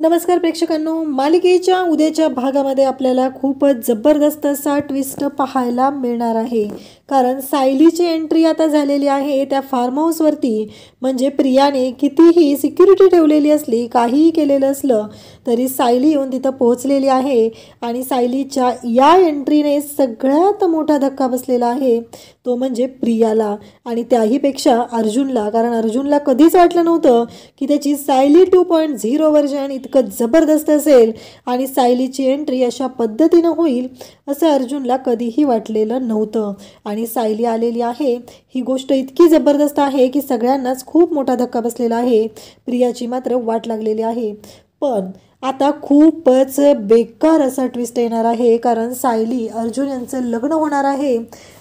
नमस्कार प्रेक्षकांनो, मालिकेच्या उद्याच्या भागामध्ये आपल्याला खूपच जबरदस्त असा ट्विस्ट पाहायला मिळणार आहे. कारण सायलीची एंट्री आता झालेली आहे त्या फार्म हाऊसवरती. म्हणजे प्रियाने कितीही सिक्युरिटी ठेवलेली असली, काहीही केलेलं असलं तरी सायली येऊन तिथं पोहोचलेली आहे. आणि सायलीच्या या एंट्रीने सगळ्यात मोठा धक्का बसलेला आहे तो म्हणजे प्रियाला आणि त्याहीपेक्षा अर्जुनला. कारण अर्जुनला कधीच वाटलं नव्हतं की त्याची सायली 2.0 व्हर्जन इतकं जबरदस्त असेल आणि सायलीची एंट्री अशा पद्धतीनं होईल असं अर्जुनला कधीही वाटलेलं नव्हतं. आणि सायली आलेली आहे ही गोष्ट इतकी जबरदस्त आहे की सगळ्यांनाच खूप मोठा धक्का बसलेला आहे. प्रियाची मात्र वाट लागलेली आहे. पण आता खूपच बेकार असा ट्विस्ट येणार आहे. कारण सायली अर्जुन यांचं लग्न होणार आहे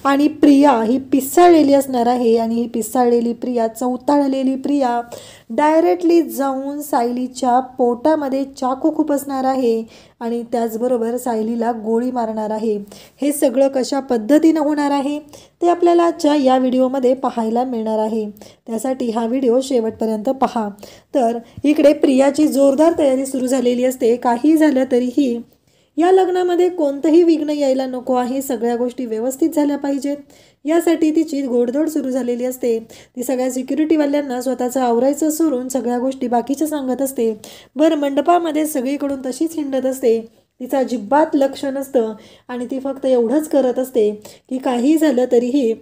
आणि प्रिया ही पिसाळलेली असणार आहे. आणि ही पिसाळलेली प्रिया, चवताळलेली प्रिया डायरेक्टली जाऊन सायलीच्या पोटामध्ये चाकू खुपसणार आहे आणि त्याचबरोबर सायलीला गोळी मारणार आहे. हे सगळं कशा पद्धतीनं होणार आहे ते आपल्याला आजच्या या व्हिडिओमध्ये पाहायला मिळणार आहे. त्यासाठी हा व्हिडिओ शेवटपर्यंत पहा. तर इकडे प्रियाची जोरदार तयारी सुरू झालेली असते. काही झालं तरीही या लग्नामध्ये कोणतंही विघ्न यायला नको आहे. सगळ्या गोष्टी व्यवस्थित झाल्या पाहिजेत यासाठी तिची घोडदौड सुरू झालेली असते. ती सगळ्या सिक्युरिटीवाल्यांना स्वतःचं आवरायचं सोडून सगळ्या गोष्टी बाकीच्या सांगत असते. मंडपामध्ये सगळीकडून तशीच हिंडत असते. तिचं अजिबात लक्ष नसतं आणि ती फक्त एवढंच करत असते की काही झालं तरीही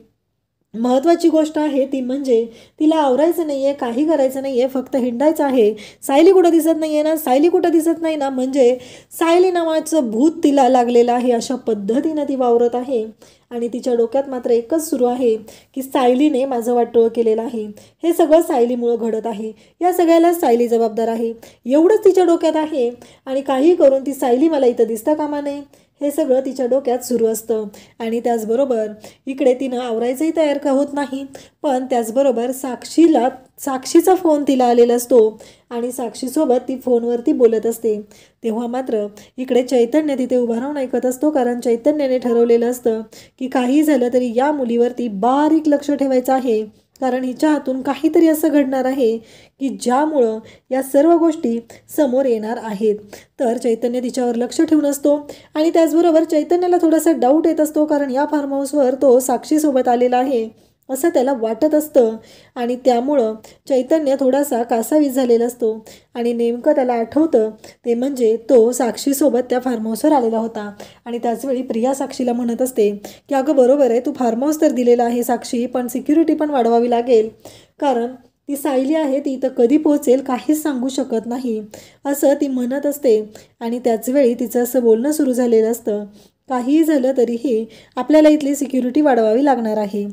महत्त्वाची गोष्ट आहे ती म्हणजे तिला आवरायचं नाही आहे, काही करायचं नाही आहे, फक्त हिंडायचं आहे. सायली कुठं दिसत नाही आहे ना, सायली कुठं दिसत नाही ना, म्हणजे सायली नावाचं भूत तिला लागलेलं आहे अशा पद्धतीनं ती वावरत आहे. आणि तिच्या डोक्यात मात्र एकच सुरू आहे की सायलीने माझं वाटोळं केलेलं आहे. हे सगळं सायलीमुळं घडत आहे. या सगळ्याला सायली जबाबदार आहे एवढंच तिच्या डोक्यात आहे. आणि काही करून ती सायली मला इथं दिसता कामा नये हे सगळं तिच्या डोक्यात सुरू असतं. आणि त्याचबरोबर इकडे तिनं आवरायचंही तयार का होत नाही. पण त्याचबरोबर साक्षीचा फोन तिला आलेला असतो आणि साक्षीसोबत ती फोनवरती बोलत असते. तेव्हा मात्र इकडे चैतन्य तिथे उभा राहून ऐकत असतो. कारण चैतन्याने ठरवलेलं असतं की काही झालं तरी या मुलीवरती बारीक लक्ष ठेवायचं आहे. कारण हिच्या हातून काहीतरी असं घडणार आहे की ज्यामुळं या सर्व गोष्टी समोर येणार आहेत. तर चैतन्य तिच्यावर लक्ष ठेवून असतो आणि त्याचबरोबर चैतन्याला थोडासा डाऊट येत असतो. कारण या फार्म हाऊसवर तो साक्षीसोबत आलेला आहे असं त्याला वाटत असतं आणि त्यामुळं चैतन्य थोडासा कासावीस झालेला असतो. आणि नेमकं त्याला आठवतं ते म्हणजे तो साक्षीसोबत त्या फार्म हाऊसवर आलेला होता. आणि त्याचवेळी प्रिया साक्षीला म्हणत असते की अगं बरोबर आहे, तू फार्म हाऊस तर दिलेला आहे साक्षी, पण सिक्युरिटी पण वाढवावी लागेल. कारण ती सायली आहे ती इथं कधी पोहोचेल काहीच सांगू शकत नाही असं ती म्हणत असते. आणि त्याचवेळी तिचं असं बोलणं सुरू झालेलं असतं, काहीही झालं तरीही आपल्याला इथली सिक्युरिटी वाढवावी लागणार आहे.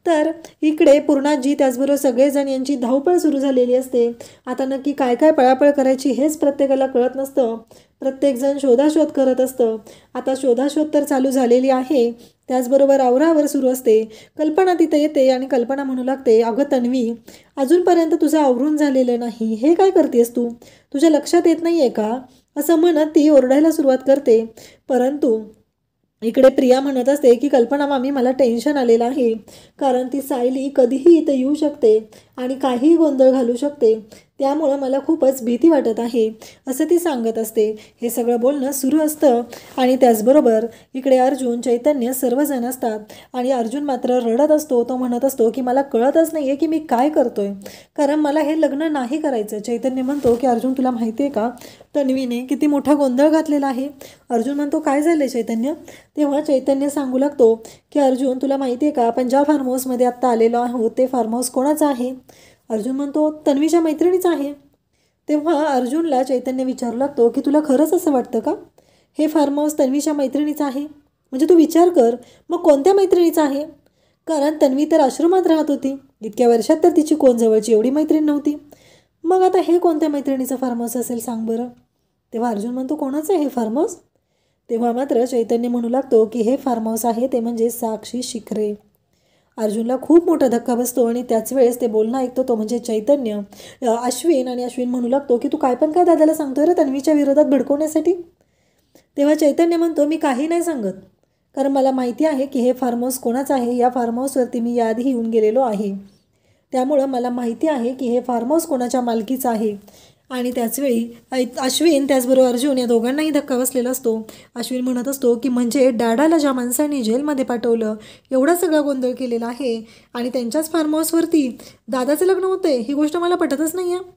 तर इकडे पूर्णाजी त्याचबरोबर सगळेजण यांची धावपळ सुरू झालेली असते. आता नक्की काय काय पळापळ करायची हेच प्रत्येकाला कळत नसतं. प्रत्येकजण शोधाशोध करत असतं. आता शोधाशोध तर चालू झालेली आहे, त्याचबरोबर आवरावर सुरू असते. कल्पना तिथे येते आणि कल्पना म्हणू लागते, अगं तन्वी, अजूनपर्यंत तुझं आवरून झालेलं नाही, हे काय करतेस तू, तुझ्या लक्षात येत नाही आहे का, असं म्हणत ती ओरडायला सुरुवात करते. परंतु इकडे प्रिया म्हणत असते की कल्पना मामी, मला टेन्शन आलेलं आहे. कारण ती सायली कधीही इथं येऊ शकते आणि काहीही गोंधळ घालू शकते, त्यामुळं मला खूपच भीती वाटत आहे असं ती सांगत असते. हे सगळं बोलणं सुरू असतं आणि त्याचबरोबर इकडे अर्जुन, चैतन्य सर्वजण असतात. आणि अर्जुन मात्र रडत असतो. तो म्हणत असतो की मला कळतच नाही आहे की मी काय करतोय, कारण मला हे लग्न नाही करायचं. चैतन्य म्हणतो की अर्जुन, तुला माहिती आहे का तन्वीने किती मोठा गोंधळ घातलेला आहे. अर्जुन म्हणतो काय झालं चैतन्य. तेव्हा चैतन्य सांगू लागतो की अर्जुन, तुला माहिती आहे का आपण ज्या फार्म हाऊसमध्ये आत्ता आलेलो आहोत ते फार्म हाऊस कोणाचं आहे. अर्जुन म्हणतो तन्वीच्या मैत्रिणीचं आहे. तेव्हा अर्जुनला चैतन्य विचारू लागतो की तुला खरंच असं वाटतं का हे फार्म हाऊस तन्वीच्या मैत्रिणीचं आहे. म्हणजे तू विचार कर मग कोणत्या मैत्रिणीचं आहे. कारण तन्वी तर आश्रमात राहत होती, इतक्या वर्षात तर तिची कोण जवळची एवढी मैत्रीण नव्हती. मग आता हे कोणत्या मैत्रिणीचं फार्म हाऊस असेल सांग बरं. तेव्हा अर्जुन म्हणतो कोणाचं आहे हे फार्म हाऊस. तेव्हा मात्र चैतन्य म्हणू लागतो की हे फार्म हाऊस आहे ते म्हणजे साक्षी शिखरे. अर्जुनला खूप मोठा धक्का बसतो आणि त्याच वेळेस ते बोलणं ऐकतो तो म्हणजे चैतन्य. अश्विन आणि अश्विन म्हणू लागतो की तू काय पण काय दादाला सांगतोय रे तन्वीच्या विरोधात भडकवण्यासाठी. तेव्हा चैतन्य म्हणतो मी काही नाही सांगत, कारण मला माहिती आहे की हे फार्म हाऊस कोणाचं आहे. या फार्म हाऊसवरती मी याआधी येऊन गेलेलो आहे, त्यामुळं मला माहिती आहे की हे फार्म हाऊस कोणाच्या मालकीचं आहे. आणि त्याचवेळी अश्विन त्याचबरोबर अर्जुन या दोघांनाही धक्का बसलेला असतो. अश्विन म्हणत असतो की म्हणजे डॅडाला ज्या माणसांनी जेलमध्ये पाठवलं, एवढा सगळा गोंधळ केलेला आहे आणि त्यांच्याच फार्म हाऊसवरती दादाचं लग्न होतंय, ही गोष्ट मला पटतच नाही आहे.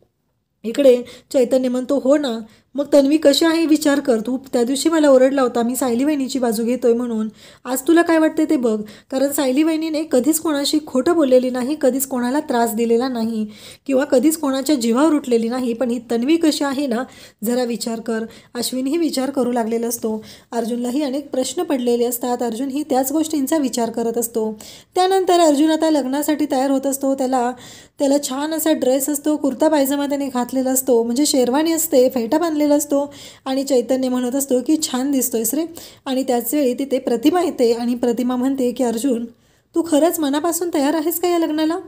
इकडे चैतन्य म्हणतो, हो ना, मग तन्वी कशी आहे विचार कर. तू त्या दिवशी मला ओरडला होता मी सायली वहिनीची बाजू घेतोय म्हणून. आज तुला काय वाटते ते बघ. कारण सायली वहिनीने कधीच कोणाशी खोटं बोललेली नाही, कधीच कोणाला त्रास दिलेला नाही किंवा कधीच कोणाच्या जीवावर उठलेली नाही. पण ही तन्वी कशी आहे ना, जरा विचार कर. अश्विनही विचार करू लागलेला असतो. अर्जुनलाही अनेक प्रश्न पडलेले असतात. अर्जुनही त्याच गोष्टींचा विचार करत असतो. त्यानंतर अर्जुन आता लग्नासाठी तयार होत असतो. त्याला छान असा ड्रेस असतो, कुर्ता पायजमा त्याने घातलेला असतो, म्हणजे शेरवानी असते, फेटा बांधलेला असतो. आणि चैतन्य म्हणत असतो की छान दिसतोयस रे. आणि त्याचवेळी तिथे प्रतिमा येते आणि प्रतिमा म्हणते की अर्जुन, तू खरंच मनापासून तयार आहेस का या लग्नाला?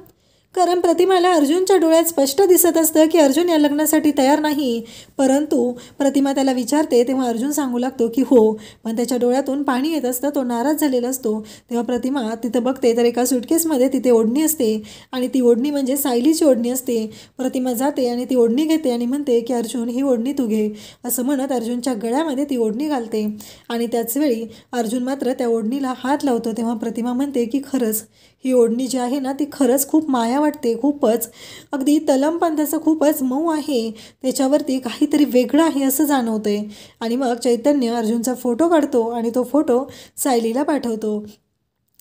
कारण प्रतिमाला अर्जुनच्या डोळ्यात स्पष्ट दिसत असतं की अर्जुन या लग्नासाठी तयार नाही. परंतु प्रतिमा त्याला विचारते तेव्हा अर्जुन सांगू लागतो की हो, पण त्याच्या डोळ्यातून पाणी येत असतं, तो नाराज झालेला असतो. तेव्हा प्रतिमा तिथं बघते तर एका सुटकेसमध्ये तिथे ओढणी असते आणि ती ओढणी म्हणजे सायलीची ओढणी असते. प्रतिमा जाते आणि ती ओढणी घेते आणि म्हणते की अर्जुन, ही ओढणी तू घे, असं म्हणत अर्जुनच्या गळ्यामध्ये ती ओढणी घालते. आणि त्याचवेळी अर्जुन मात्र त्या ओढणीला हात लावतो. तेव्हा प्रतिमा म्हणते की खरंच ही ओढणी जी आहे ना, ती खरंच खूप माया वाटते, खूपच अगदी तलमपंथाचं खूपच मऊ आहे, त्याच्यावरती काहीतरी वेगळं आहे असं जाणवतंय. आणि मग चैतन्य अर्जुनचा फोटो काढतो आणि तो फोटो सायलीला पाठवतो.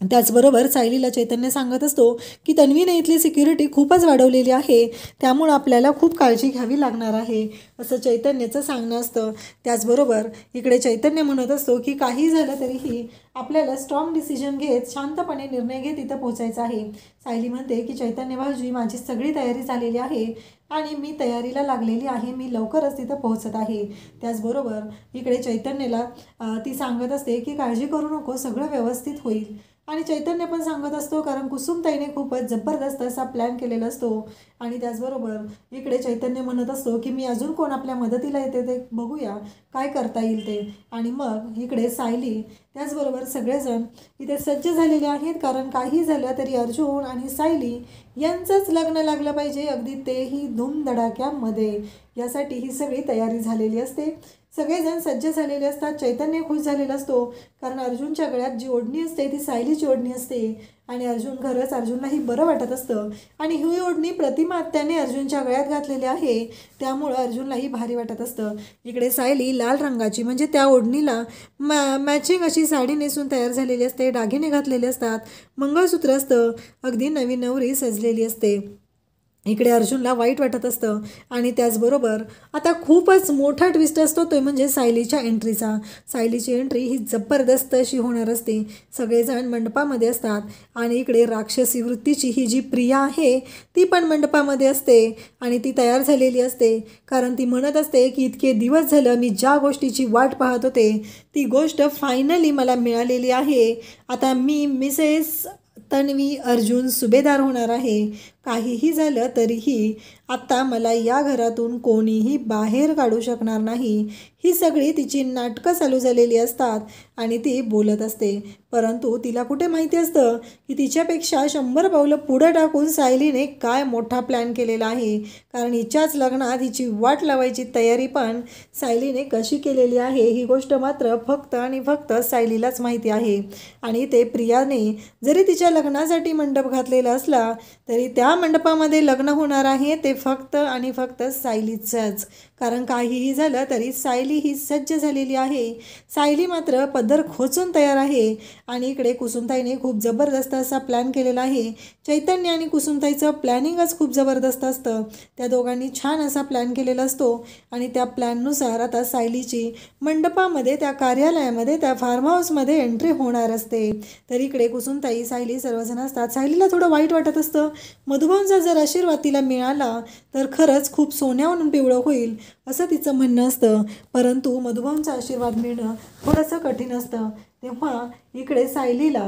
त्याचबरोबर सायलीला चैतन्य सांगत असतो की तन्वीने इथली सिक्युरिटी खूपच वाढवलेली आहे, त्यामुळं आपल्याला खूप काळजी घ्यावी लागणार आहे, असं चैतन्याचं सांगणं असतं. त्याचबरोबर इकडे चैतन्य म्हणत असतो की काही झालं तरीही आपल्याला स्ट्रॉंग डिसिजन घेत शांतपणे निर्णय घेत इथं पोचायचं आहे. सायली म्हणते की चैतन्य भाऊजी, माझी सगळी तयारी झालेली आहे आणि मी तयारीला लागलेली आहे, मी लवकरच तिथं पोहोचत आहे. त्याचबरोबर इकडे चैतन्याला ती सांगत असते की काळजी करू नको, सगळं व्यवस्थित होईल. आणि चैतन्य पण सांगत असतो कारण कुसुमताईने खूपच जबरदस्त असा प्लॅन केलेला असतो. आणि त्याचबरोबर इकडे चैतन्य म्हणत असतो की मी अजून कोण आपल्या मदतीला येते ते बघूया, काय करता येईल ते. आणि मग इकडे सायली त्याचबरोबर सगळेजण इथे सज्ज झालेले आहेत, कारण काही झालं तरी अर्जुन आणि सायली यांचंच लग्न लागलं पाहिजे, अगदी तेही धूमधडाक्यामध्ये. यासाठी ही सगळी तयारी झालेली असते, सगळेजण सज्ज झालेले असतात. चैतन्य खुश झालेला असतो कारण अर्जुनच्या गळ्यात जी ओढणी असते ती सायलीची ओढणी असते आणि अर्जुनलाही बरं वाटत असतं. आणि ही ओढणी प्रतिमा आत्याने अर्जुनच्या गळ्यात घातलेली आहे, त्यामुळं अर्जुनलाही भारी वाटत असतं. इकडे सायली लाल रंगाची म्हणजे त्या ओढणीला मॅचिंग अशी साडी नेसून तयार झालेली असते, दागिने घातलेले असतात, मंगळसूत्र असतं, अगदी नवीन नवरी सजलेली असते. इकडे अर्जुनला वाईट वाटत असतं. आणि त्याचबरोबर आता खूपच मोठा ट्विस्ट असतो तो म्हणजे सायलीच्या एंट्रीचा. सायलीची एंट्री ही जबरदस्त अशी होणार असते. सगळेजण मंडपामध्ये असतात आणि इकडे राक्षसी वृत्तीची ही जी प्रिया आहे ती पण मंडपामध्ये असते आणि ती तयार झालेली असते, कारण ती म्हणत असते की इतके दिवस झालं मी ज्या गोष्टीची वाट पाहत होते ती गोष्ट फायनली मला मिळालेली आहे. आता मी मिसेस तन्वी अर्जुन सुभेदार होणार आहे. काहीही झालं तरीही आता मला या घरातून कोणीही बाहेर काढू शकणार नाही. ही सगळी तिची नाटकं चालू झालेली असतात आणि ती बोलत असते, परंतु तिला कुठे माहिती असतं की तिच्यापेक्षा 100 पावलं पुढं टाकून सायलीने काय मोठा प्लॅन केलेला आहे. कारण हिच्याच लग्नात हिची वाट लावायची तयारी पण सायलीने कशी केलेली आहे ही गोष्ट मात्र फक्त आणि फक्त सायलीलाच माहिती आहे. आणि ते प्रियाने जरी तिच्या लग्नासाठी मंडप घातलेला असला तरी त्या मंडपामध्ये लग्न होणार आहे ते फक्त आणि फक्त सायलीचंच. कारण काहीही झालं तरी सायली ही सज्ज झालेली आहे. सायली मात्र पदर खोचून तयार आहे. आणि इकडे कुसुमताईने खूप जबरदस्त असा प्लॅन केलेला आहे. चैतन्य आणि कुसुमताईचं प्लॅनिंगच खूप जबरदस्त असतं. त्या दोघांनी छान असा प्लॅन केलेला असतो आणि त्या प्लॅननुसार आता सायलीची मंडपामध्ये त्या कार्यालयामध्ये त्या फार्म हाऊसमध्ये एंट्री होणार असते. तर इकडे कुसुमताई सायली सर्वजण असतात. सायलीला थोडं वाईट वाटत असतं. मधुभाऊंचा जर आशीर्वाद तिला मिळाला तर खरंच खूप सोन्यावरून पिवळं होईल असं तिचं म्हणणं असतं, परंतु मधुभाऊंचा आशीर्वाद मिळणं थोडंसं कठीण असतं. तेव्हा इकडे सायलीला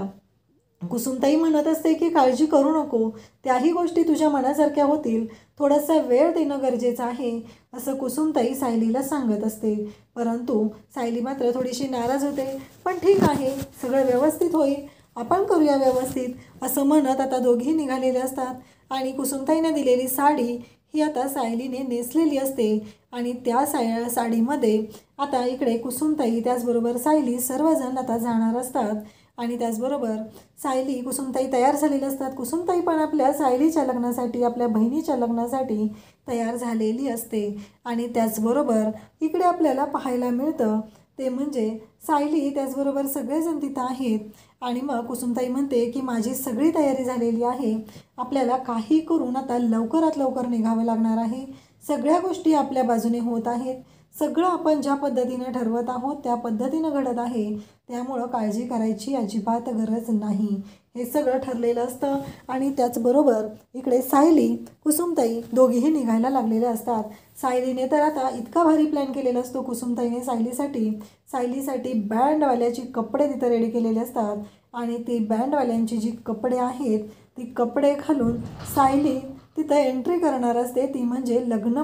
कुसुमताई म्हणत असते की काळजी करू नको, त्याही गोष्टी तुझ्या मनासारख्या होतील, थोडासा वेळ देणं गरजेचं आहे असं कुसुमताई सायलीला सांगत असते. परंतु सायली मात्र थोडीशी नाराज होते. पण ठीक आहे, सगळं व्यवस्थित होईल, आपण करूया व्यवस्थित असं म्हणत आता दोघेही निघालेले असतात. आणि कुसुमताईने दिलेली साडी ही आता सायलीने नेसलेली असते आणि त्या साडीमध्ये आता इकडे कुसुमताई त्याचबरोबर सायली सर्वजण आता जाणार असतात. आणि त्याचबरोबर सायली कुसुमताई तयार झालेली असतात. कुसुमताई पण आपल्या सायलीच्या लग्नासाठी, आपल्या बहिणीच्या लग्नासाठी तयार झालेली असते. आणि त्याचबरोबर इकडे आपल्याला पाहायला मिळतं ते म्हणजे सायली त्याचबरोबर सगळेजण तिथं आहेत. आणि मग कुसुमताई म्हणते की माझी सगळी तयारी झालेली आहे, आपल्याला काही करून आता लवकरात लवकर निघावं लागणार आहे. सगळ्या गोष्टी आपल्या बाजूने होत आहेत, सगळं आपण ज्या पद्धतीनं ठरवत आहोत त्या पद्धतीनं घडत आहे, त्यामुळं काळजी करायची अजिबात गरज नाही. हे सगळं ठरलेलं असतं. आणि त्याचबरोबर इकडे सायली कुसुमताई दोघीही निघायला लागलेले असतात. सायलीने तर आता इतका भारी प्लॅन केलेला असतो कुसुमताईने सायलीसाठी बँडवाल्याची कपडे तिथं रेडी केलेले असतात. आणि ती बँडवाल्यांची जी कपडे आहेत ती कपडे घालून सायली तिथं एंट्री करणार असते, ती म्हणजे लग्न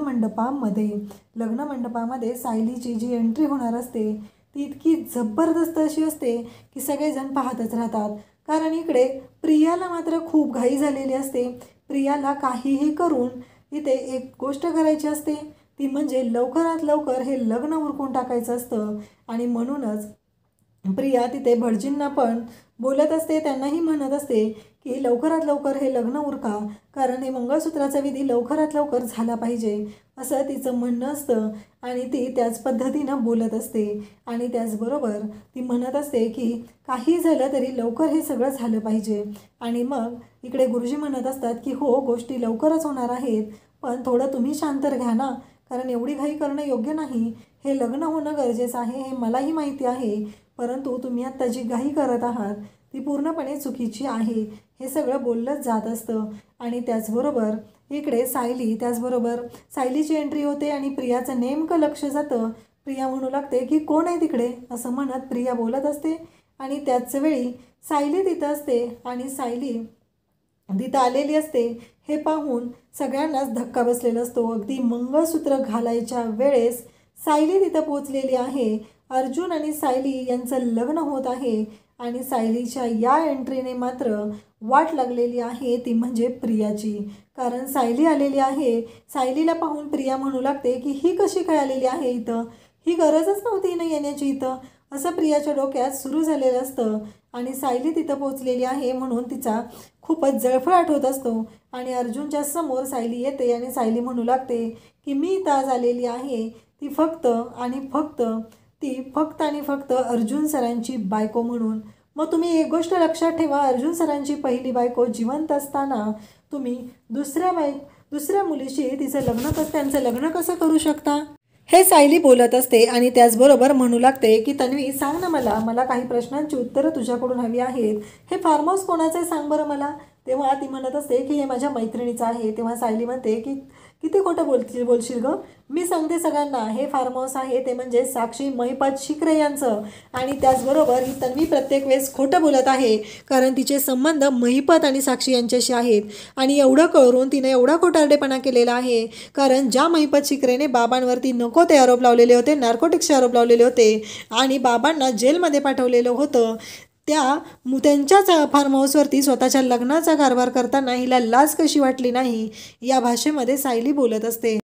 मंडपामध्ये सायलीची जी एंट्री होणार असते ती इतकी जबरदस्त अशी असते की सगळेजण पाहतच राहतात. कारण इकडे प्रियाला मात्र खूप घाई झालेली असते. प्रियाला काहीही करून इथे एक गोष्ट करायची असते, ती म्हणजे लवकरात लवकर हे लग्न उरकून टाकायचं असतं. आणि म्हणूनच प्रिया तिथे भटजींना पण बोलत असते, त्यांनाही म्हणत असते की लवकरात लवकर हे लग्न उरका, कारण हे मंगळसूत्राचा विधी लवकरात लवकर झाला पाहिजे, असं तिचं म्हणणं असतं. आणि ती त्याच पद्धतीनं बोलत असते. आणि त्याचबरोबर ती म्हणत असते की काही झालं तरी लवकर हे सगळं झालं पाहिजे. आणि मग इकडे गुरुजी म्हणत असतात की हो, गोष्टी लवकरच होणार आहेत, पण थोडं तुम्ही शांत घ्या ना, कारण एवढी घाई करणं योग्य नाही. हे लग्न होणं गरजेचं आहे, हे मलाही माहिती आहे, परंतु तुम्ही आत्ता जी घाई करत आहात ती पूर्णपणे चुकीची आहे, हे सगळं बोललंच जात असतं. आणि त्याचबरोबर इकडे त्याचबरोबर सायलीची एंट्री होते आणि प्रियाचं नेमकं लक्ष जातं. प्रिया म्हणू लागते की कोण आहे तिकडे, असं म्हणत प्रिया बोलत असते. आणि त्याच वेळी सायली तिथं असते आणि सायली तिथं आलेली असते हे पाहून सगळ्यांनाच धक्का बसलेला असतो. अगदी मंगळसूत्र घालायच्या वेळेस सायली तिथं पोचलेली आहे. अर्जुन आणि सायली यांचं लग्न होत आहे आणि सायलीच्या या एंट्रीने मात्र वाट लागलेली आहे, ती म्हणजे प्रियाची. कारण सायली आलेली आहे. सायलीला पाहून प्रिया म्हणू लागते की ही कशी काय आलेली आहे इथं, ही गरजच नव्हती ना येण्याची इथं, असं प्रियाच्या डोक्यात सुरू झालेलं असतं. आणि सायली तिथं पोचलेली आहे म्हणून तिचा खूपच जळफळाट होत असतो. आणि अर्जुनच्या समोर सायली येते आणि सायली म्हणू लागते की मी इथं आज आलेली आहे ती फक्त आणि फक्त अर्जुन सरांची बायको म्हणून. मग तुम्ही एक गोष्ट लक्षात ठेवा, अर्जुन सरांची पहिली बायको जिवंत असताना तुम्ही दुसऱ्या मुलीशी त्यांचं लग्न कसं करू शकता, हे सायली बोलत असते. आणि त्याचबरोबर म्हणू लागते की तन्वी सांग ना, मला काही प्रश्नांची उत्तरं तुझ्याकडून हवी आहेत. हे फार्म हाऊस कोणाचं आहे सांग बरं मला. तेव्हा ती म्हणत असते की हे माझ्या मैत्रिणीचं आहे. तेव्हा सायली म्हणते की किती खोटं बोलशील गं, मी सांगते सगळ्यांना, हे फार्म हाऊस आहे ते म्हणजे साक्षी महिपत शिकरे यांचं. आणि त्याचबरोबर ही तन्वी प्रत्येक वेळेस खोटं बोलत आहे, कारण तिचे संबंध महिपत आणि साक्षी यांच्याशी आहेत. आणि एवढं करून तिने एवढा खोटारडेपणा केलेला आहे, कारण ज्या महिपत शिकरेने बाबांवरती नको ते आरोप लावलेले होते, नार्कोटिक्सचे आरोप लावलेले होते आणि बाबांना जेलमध्ये पाठवलेलं होतं, त्यांच्याच फार्म हाऊसवरती स्वतःच्या लग्नाचा कारभार करताना हिला लाज कशी वाटली नाही, या भाषेमध्ये सायली बोलत असते.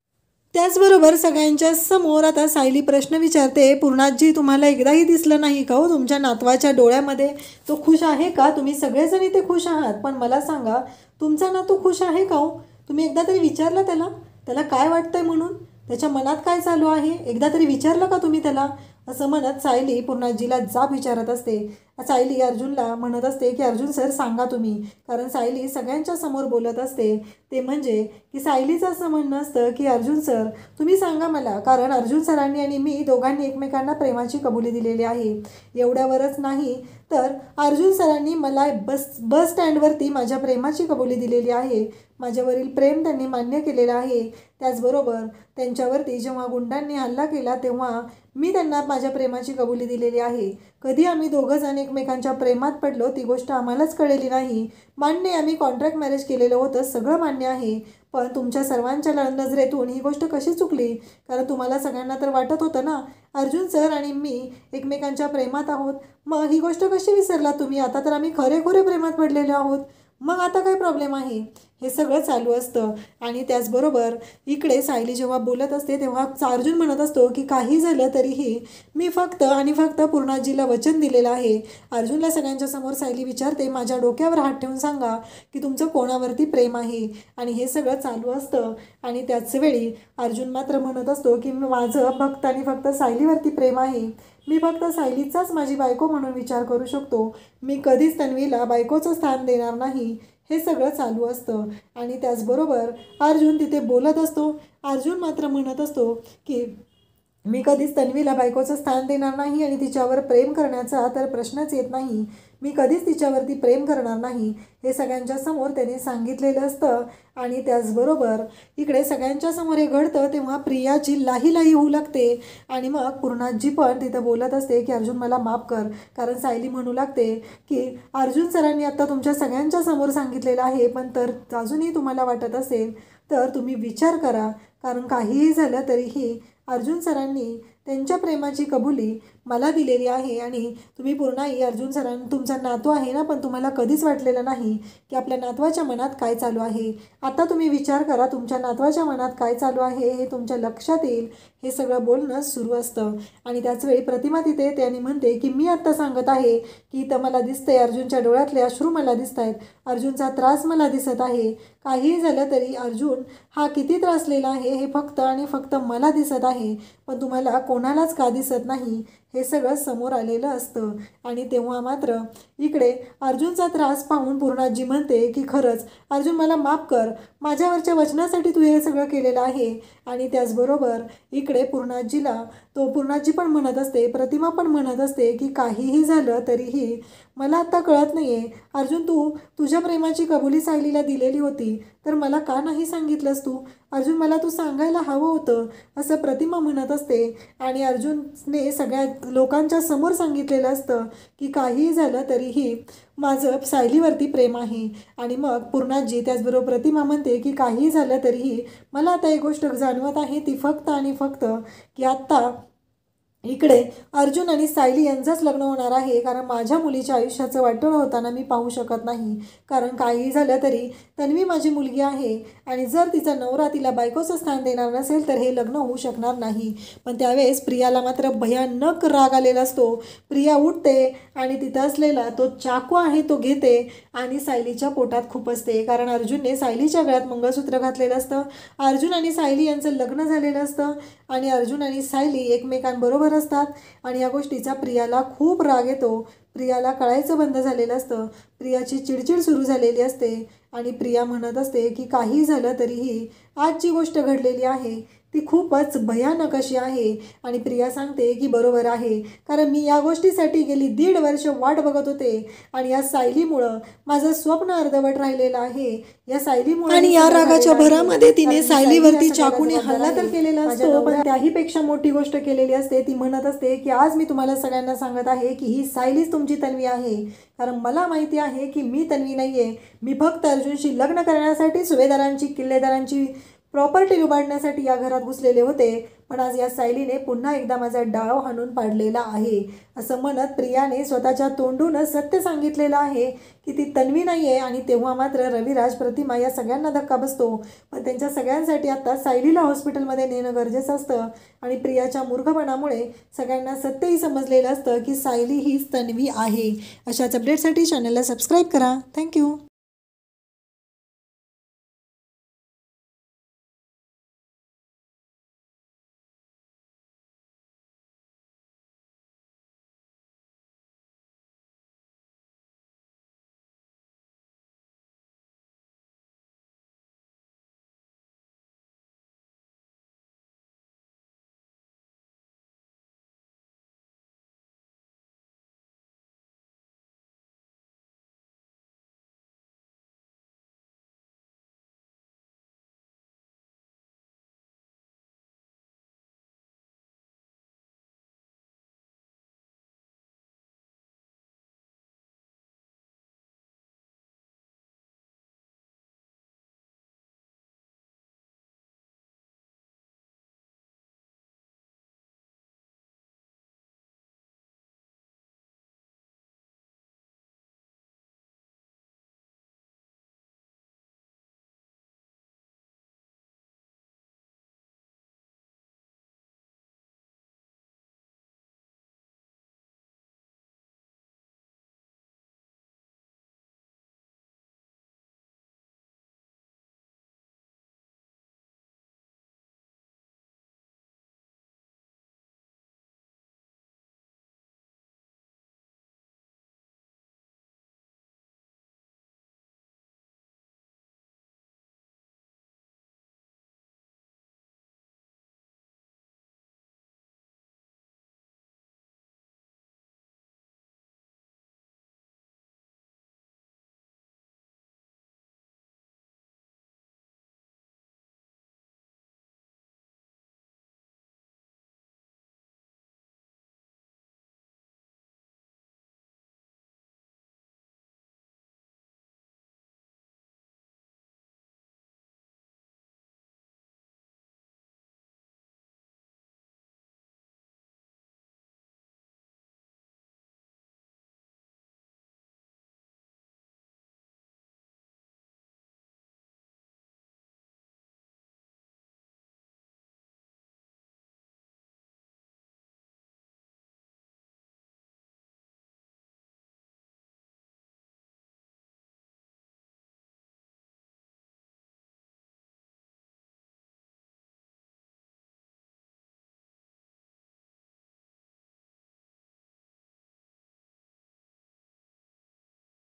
त्याचबरोबर सगळ्यांच्या समोर आता सायली प्रश्न विचारते, पूर्णाजी तुम्हाला एकदाही दिसलं नाही का हो तुमच्या नातवाच्या डोळ्यामध्ये तो खुश आहे का, तुम्ही सगळेजण इथे खुश आहात, पण मला सांगा तुमचा नातू खुश आहे का हो, तुम्ही एकदा तरी विचारलं त्याला काय वाटतंय म्हणून, त्याच्या मनात काय चालू आहे, एकदा तरी विचारलं का तुम्ही त्याला, असं म्हणत सायली पूर्णाजीला जाब विचारत असते. सायली अर्जुनला म्हणत असते की अर्जुन सर सांगा तुम्ही, कारण सायली सगळ्यांच्या समोर बोलत असते. ते म्हणजे की सायलीचं असं म्हणणं असतं की अर्जुन सर तुम्ही सांगा मला, कारण अर्जुन सरांनी आणि मी दोघांनी एकमेकांना प्रेमाची कबुली दिलेली आहे. एवढ्यावरच नाही तर अर्जुन सरांनी मला बस स्टँडवरती माझ्या प्रेमाची कबुली दिलेली आहे, माझ्यावरील प्रेम त्यांनी मान्य केलेलं आहे. त्याचबरोबर त्यांच्यावरती जेव्हा गुंडांनी हल्ला केला तेव्हा मी त्यांना माझ्या प्रेमाची कबुली दिलेली आहे. कधी आम्ही दोघं जण एकमेकांच्या प्रेमात पडलो ती गोष्ट आम्हालाच कळलेली नाही. मान्य आम्ही कॉन्ट्रॅक्ट मॅरेज केलेलं होतं, सगळं मान्य आहे, पण तुमच्या सर्वांच्या नजरेतून ही गोष्ट कशी चुकली, कारण तुम्हाला सगळ्यांना तर वाटत होतं ना अर्जुन सर आणि मी एकमेकांच्या प्रेमात आहोत, मग ही गोष्ट कशी विसरला तुम्ही, आता तर आम्ही खरे प्रेमात पडलेलो आहोत, मग आता काय प्रॉब्लेम आहे. हे सगळं चालू असतं. आणि त्याचबरोबर इकडे सायली जेव्हा बोलत असते तेव्हा अर्जुन म्हणत असतो की काही झालं तरीही मी फक्त आणि फक्त पूर्णाजीला वचन दिलेलं आहे. अर्जुनला सगळ्यांच्या समोर सायली विचारते, माझ्या डोक्यावर हात ठेवून सांगा की तुमचं कोणावरती प्रेम आहे. आणि हे सगळं चालू असतं. आणि त्याच वेळी अर्जुन मात्र म्हणत असतो की माझं फक्त आणि फक्त सायलीवरती प्रेम आहे. मी फक्त सायलीचाच माझी बायको म्हणून विचार करू शकतो. मी कधीच तन्वीला बायकोचं स्थान देणार नाही. हे सगळं चालू असतं. आणि त्याचबरोबर अर्जुन तिथे बोलत असतो. अर्जुन मात्र म्हणत असतो की मी कधीच तन्वीला बायकोचं स्थान देणार नाही आणि तिच्यावर प्रेम करण्याचा तर प्रश्नच येत नाही. मी कधीच तिच्यावरती प्रेम करणार नाही. हे सगळ्यांच्या समोर त्याने सांगितलेलं असतं. आणि त्याचबरोबर इकडे सगळ्यांच्या समोर हे घडतं तेव्हा प्रियाची लाही होऊ लागते. आणि मग पूर्णाजी पण तिथं बोलत असते की अर्जुन मला माफ कर. कारण सायली म्हणू लागते की अर्जुन सरांनी आत्ता तुमच्या सगळ्यांच्या समोर सांगितलेलं आहे, पण तर अजूनही तुम्हाला वाटत असेल तर तुम्ही विचार करा. कारण काहीही झालं तरीही अर्जुन सरांनी त्यांच्या प्रेमाची कबुली मला दिलेली आहे. आणि तुम्ही पूर्णाई अर्जुन सरांना तुमचा नातू आहे ना, पण तुम्हाला कधीच वाटलेलं नाही की आपल्या नातवाच्या मनात काय चालू आहे. आता तुम्ही विचार करा तुमच्या नातवाच्या मनात काय चालू आहे हे तुमच्या लक्षात येईल. हे सगळं बोलणं सुरू असतं. आणि त्याचवेळी प्रतिमा तिथे त्याने म्हणते की मी आत्ता सांगत आहे की इथं मला दिसतंय अर्जुनच्या डोळ्यातले अश्रू मला दिसत आहेत. अर्जुनचा त्रास मला दिसत आहे. काहीही झालं तरी अर्जुन हा किती त्रासलेला आहे हे फक्त आणि फक्त मला दिसत आहे, पण तुम्हाला कोणालाच का दिसत नाही हे सगळं समोर आलेलं असतं. आणि तेव्हा मात्र इकडे अर्जुनचा त्रास पाहून पूर्णाजी म्हणते की खरंच अर्जुन मला माफ कर. माझ्यावरच्या वचनासाठी तू हे सगळं केलेलं आहे. आणि त्याचबरोबर इकडे पूर्णाजी पण म्हणत असते, प्रतिमा पण म्हणत असते की काहीही झालं तरीही मला आत्ता कळत नाही आहे अर्जुन, तुझ्या प्रेमाची कबुली सायलीला दिलेली होती तर मला का नाही सांगितलंस तू अर्जुन, मला तू सांगायला हवं होतं असं प्रतिमा म्हणत असते. आणि अर्जुनने सगळ्या लोकांच्या समोर सांगितलेलं असतं की काहीही झालं तरीही माझं सायलीवरती प्रेम आहे. आणि मग पूर्णाजी त्याचबरोबर प्रतिमा म्हणते की काहीही झालं तरीही मला आता एक गोष्ट जाणवत आहे ती फक्त आणि फक्त की आत्ता इकडे अर्जुन आणि सायली यांचंच लग्न होणार आहे. कारण माझ्या मुलीच्या आयुष्याचं वाटोळं होताना मी पाहू शकत नाही. कारण काहीही झालं तरी तन्वी माझी मुलगी आहे आणि जर तिचा नवरा तिला बायकोचं स्थान देणार नसेल तर हे लग्न होऊ शकणार नाही. पण त्यावेळेस प्रियाला मात्र भयानक राग आलेला असतो. प्रिया उठते आणि तिथं असलेला तो चाकू आहे तो घेते आणि सायलीच्या पोटात खुपसते. कारण अर्जुनने सायलीच्या गळ्यात मंगळसूत्र घातलेलं असतं. अर्जुन आणि सायली यांचं लग्न झालेलं असतं आणि अर्जुन आणि सायली एकमेकांबरोबर असतात. आणि या गोष्टीचा प्रियाला खूप राग येतो. प्रियाला कळायचं बंद झालेलं असतं. प्रियाची चिडचिड सुरू झालेली असते आणि प्रिया म्हणत असते की काही झालं तरीही आज जी गोष्ट घडलेली आहे ती खूपच भयानक अशी आहे. आणि प्रिया सांगते की बरोबर आहे, कारण मी या गोष्टीसाठी गेली 1.5 वर्ष वाट बघत होते आणि या सायलीमुळं माझं स्वप्न अर्धवट राहिलेलं आहे. या सायलीमुळे आणि या रागाच्या भरामध्ये तिने सायलीवरती चाकूने हल्ला तर केलेला असतो, पण त्याहीपेक्षा मोठी गोष्ट केलेली असते. ती म्हणत असते की आज मी तुम्हाला सगळ्यांना सांगत आहे की ही सायलीच तुमची तन्वी आहे. कारण मला माहिती आहे की मी तन्वी नाही आहे. मी फक्त अर्जुनशी लग्न करण्यासाठी सुभेदारांची किल्लेदारांची प्रॉपर्टी लुबाडण्यासाठी या घरात घुसलेले होते. पण आज या सायलीने पुन्हा एकदा माझा डाव हाणून पाडलेला आहे असं म्हणत प्रियाने स्वतःच्या तोंडूनच सत्य सांगितलेलं आहे की ती तन्वी नाही आहे. आणि तेव्हा मात्र रविराज, प्रतिमा या सगळ्यांना धक्का बसतो. पण त्यांच्या सगळ्यांसाठी आता सायलीला हॉस्पिटलमध्ये नेणं गरजेचं असतं. आणि प्रियाच्या मूर्खपणामुळे सगळ्यांना सत्यही समजलेलं असतं की सायली हीच तन्वी आहे. अशाच अपडेटसाठी चॅनलला सबस्क्राईब करा. थँक्यू.